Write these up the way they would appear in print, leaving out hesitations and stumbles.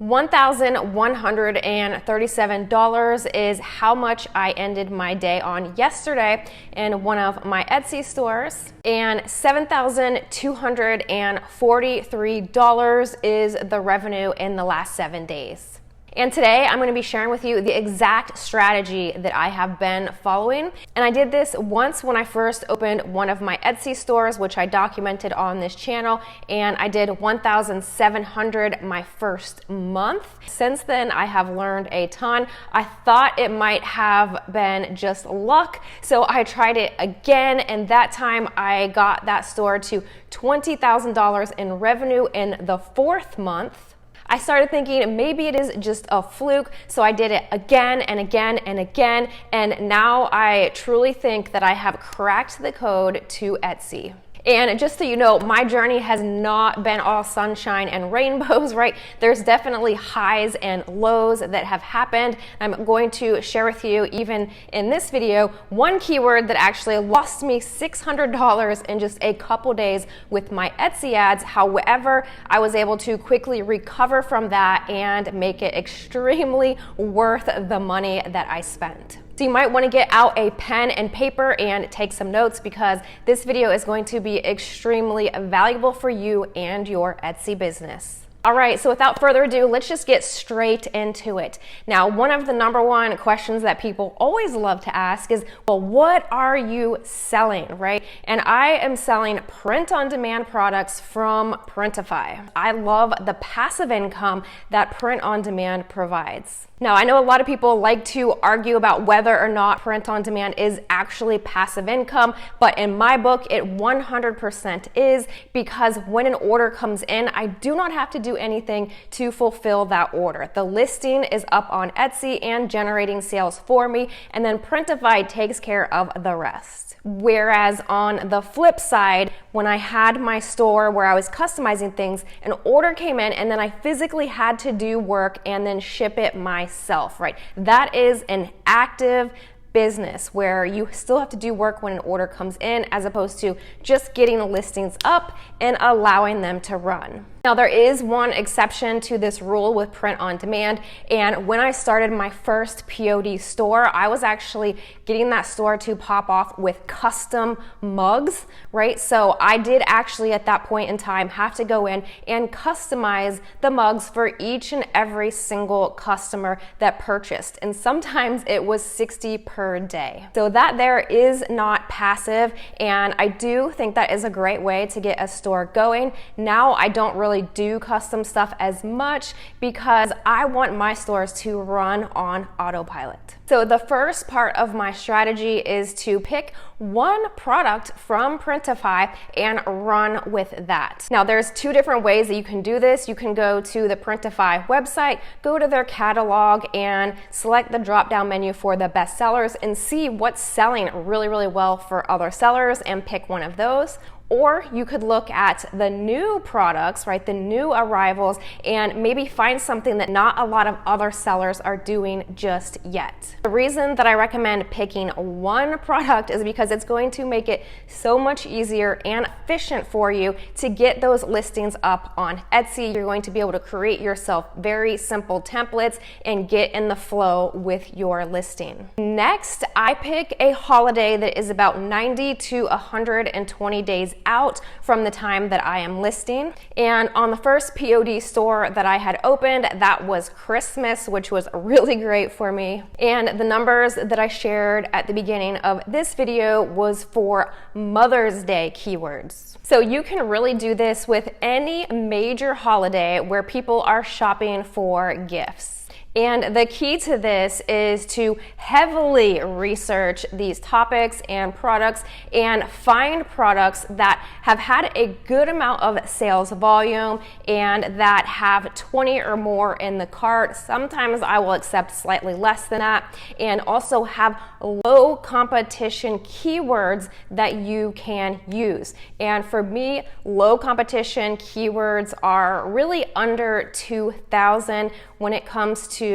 $1,137 is how much I ended my day on yesterday in one of my Etsy stores, and $7,243 is the revenue in the last 7 days. And today I'm going to be sharing with you the exact strategy that I have been following. And I did this once when I first opened one of my Etsy stores, which I documented on this channel, and I did 1,700 my first month. Since then, I have learned a ton. I thought it might have been just luck, so I tried it again, and that time I got that store to $20,000 in revenue in the 4th month. I started thinking maybe it is just a fluke, so I did it again and again and again, and now I truly think that I have cracked the code to Etsy. And just so you know, my journey has not been all sunshine and rainbows, right? There's definitely highs and lows that have happened. I'm going to share with you, even in this video, one keyword that actually lost me $600 in just a couple days with my Etsy ads. However, I was able to quickly recover from that and make it extremely worth the money that I spent. So you might want to get out a pen and paper and take some notes, because this video is going to be extremely valuable for you and your Etsy business. All right, so without further ado, let's just get straight into it. Now, one of the number one questions that people always love to ask is, well, what are you selling, right? And I am selling print-on-demand products from Printify. I love the passive income that print-on-demand provides. Now, I know a lot of people like to argue about whether or not print-on-demand is actually passive income, but in my book, it 100% is, because when an order comes in, I do not have to do anything to fulfill that order. The listing is up on Etsy and generating sales for me, and then Printify takes care of the rest. Whereas on the flip side, when I had my store where I was customizing things, an order came in and then I physically had to do work and then ship it myself, right? That is an active business where you still have to do work when an order comes in, as opposed to just getting the listings up and allowing them to run. Now, there is one exception to this rule with print on demand, and when I started my first POD store, I was actually getting that store to pop off with custom mugs, right? So I did actually at that point in time have to go in and customize the mugs for each and every single customer that purchased, and sometimes it was 60 per day. So that there is not passive, and I do think that is a great way to get a store going. Now I don't really do custom stuff as much because I want my stores to run on autopilot. So the first part of my strategy is to pick one product from Printify and run with that. Now, there's two different ways that you can do this. You can go to the Printify website, go to their catalog, and select the drop-down menu for the best sellers and see what's selling really, really well for other sellers and pick one of those. Or you could look at the new products, right, the new arrivals, and maybe find something that not a lot of other sellers are doing just yet. The reason that I recommend picking one product is because it's going to make it so much easier and efficient for you to get those listings up on Etsy. You're going to be able to create yourself very simple templates and get in the flow with your listing. Next, I pick a holiday that is about 90 to 120 days out from the time that I am listing. And on the first POD store that I had opened, that was Christmas, which was really great for me. And the numbers that I shared at the beginning of this video was for Mother's Day keywords. So you can really do this with any major holiday where people are shopping for gifts. And the key to this is to heavily research these topics and products and find products that have had a good amount of sales volume and that have 20 or more in the cart. Sometimes I will accept slightly less than that, and also have low competition keywords that you can use. And for me, low competition keywords are really under 2,000 when it comes to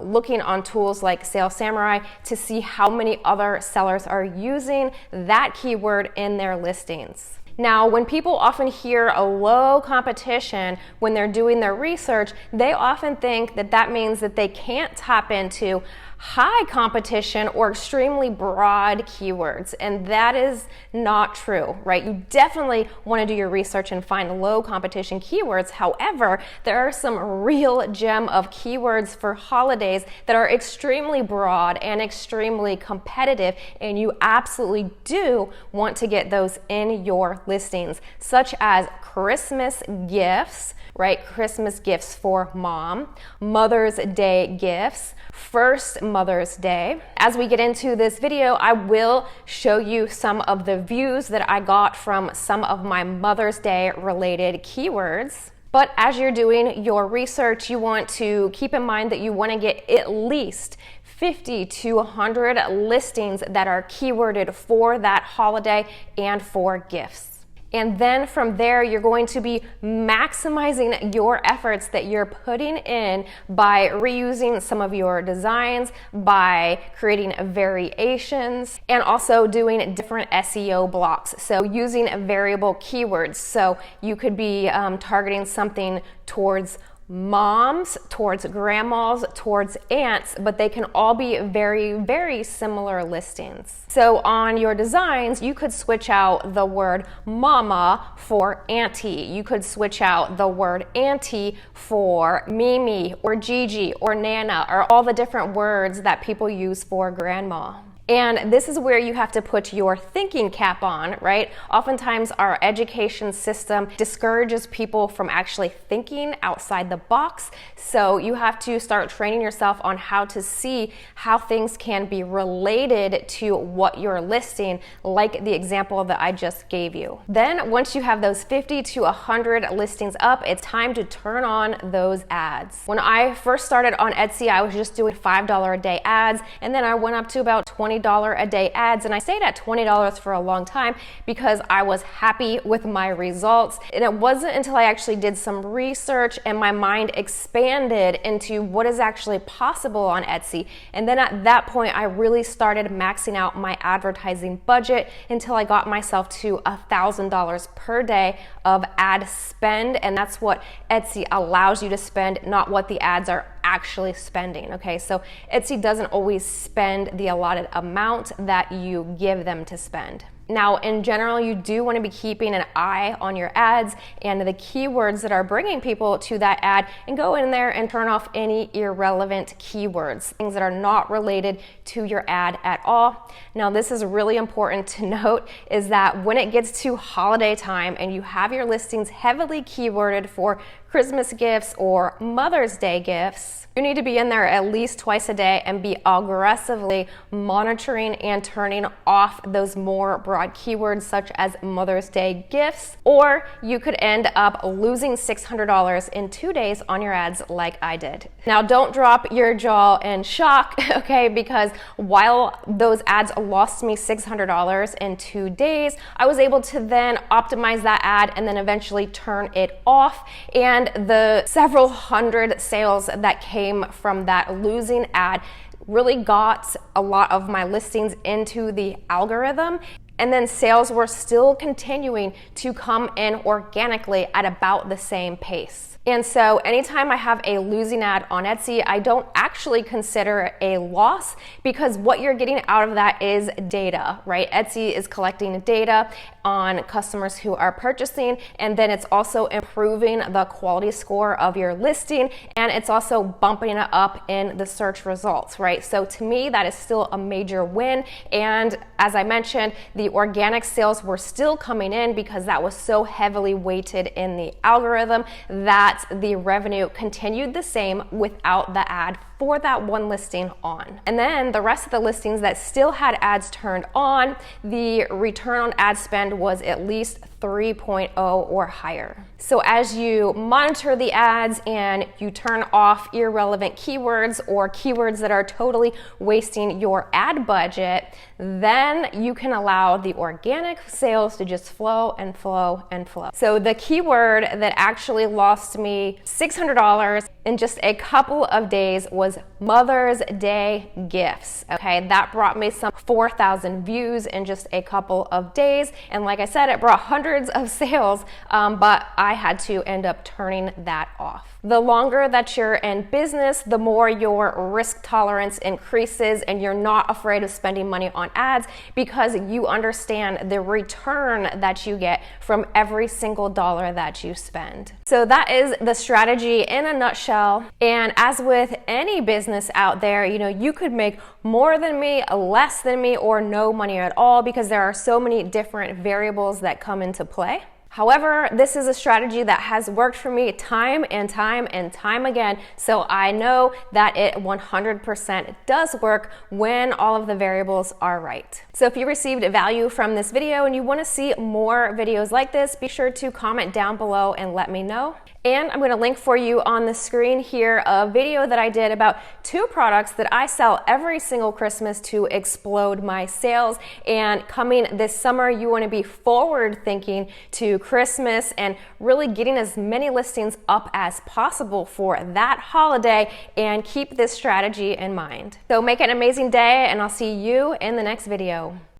looking on tools like Sales Samurai to see how many other sellers are using that keyword in their listings. Now, when people often hear a low competition when they're doing their research, they often think that that means that they can't tap into high competition or extremely broad keywords, and that is not true, right? You definitely want to do your research and find low competition keywords. However, there are some real gem of keywords for holidays that are extremely broad and extremely competitive, and you absolutely do want to get those in your listings, such as Christmas gifts, right? Christmas gifts for mom, Mother's Day gifts, first Mother's Day. As we get into this video, I will show you some of the views that I got from some of my Mother's Day related keywords. But as you're doing your research, you want to keep in mind that you want to get at least 50 to 100 listings that are keyworded for that holiday and for gifts. And then from there, you're going to be maximizing your efforts that you're putting in by reusing some of your designs, by creating variations, and also doing different SEO blocks. So using variable keywords. So you could be targeting something towards moms, towards grandmas, towards aunts, but they can all be very, very similar listings. So on your designs, you could switch out the word mama for auntie. You could switch out the word auntie for Mimi or Gigi or Nana, or all the different words that people use for grandma. And this is where you have to put your thinking cap on, right? Oftentimes our education system discourages people from actually thinking outside the box. So you have to start training yourself on how to see how things can be related to what you're listing, like the example that I just gave you. Then once you have those 50 to 100 listings up, it's time to turn on those ads. When I first started on Etsy, I was just doing $5 a day ads, and then I went up to about $20 a day ads, and I stayed at $20 for a long time because I was happy with my results. And it wasn't until I actually did some research and my mind expanded into what is actually possible on Etsy. And then at that point, I really started maxing out my advertising budget until I got myself to $1,000 per day of ad spend. And that's what Etsy allows you to spend, not what the ads are actually spending. Okay, so Etsy doesn't always spend the allotted amount that you give them to spend. Now, in general, you do want to be keeping an eye on your ads and the keywords that are bringing people to that ad, and go in there and turn off any irrelevant keywords, things that are not related to your ad at all. Now, this is really important to note, is that when it gets to holiday time and you have your listings heavily keyworded for Christmas gifts or Mother's Day gifts, you need to be in there at least twice a day and be aggressively monitoring and turning off those more broad keywords such as Mother's Day gifts, or you could end up losing $600 in 2 days on your ads like I did. Now, don't drop your jaw in shock, okay, because while those ads lost me $600 in 2 days, I was able to then optimize that ad and then eventually turn it off. And the several hundred sales that came from that losing ad really got a lot of my listings into the algorithm. And then sales were still continuing to come in organically at about the same pace. And so anytime I have a losing ad on Etsy, I don't actually consider a loss, because what you're getting out of that is data, right? Etsy is collecting data on customers who are purchasing, and then it's also improving the quality score of your listing, and it's also bumping it up in the search results, right? So to me, that is still a major win. And as I mentioned, the organic sales were still coming in because that was so heavily weighted in the algorithm that the revenue continued the same without the ad for that one listing on. And then the rest of the listings that still had ads turned on, the return on ad spend was at least 3.0 or higher. So as you monitor the ads and you turn off irrelevant keywords or keywords that are totally wasting your ad budget, then you can allow the organic sales to just flow and flow and flow. So the keyword that actually lost me $600 in just a couple of days was Mother's Day gifts. Okay, that brought me some 4,000 views in just a couple of days. And like I said, it brought hundreds hundreds of sales, but I had to end up turning that off. The longer that you're in business, the more your risk tolerance increases and you're not afraid of spending money on ads because you understand the return that you get from every single dollar that you spend. So that is the strategy in a nutshell. And as with any business out there, you could make more than me, less than me, or no money at all because there are so many different variables that come into play. However, this is a strategy that has worked for me time and time and time again, so I know that it 100% does work when all of the variables are right. So if you received value from this video and you want to see more videos like this, be sure to comment down below and let me know. And I'm going to link for you on the screen here a video that I did about 2 products that I sell every single Christmas to explode my sales. And coming this summer, you want to be forward thinking to Christmas and really getting as many listings up as possible for that holiday, and keep this strategy in mind. So make it an amazing day, and I'll see you in the next video.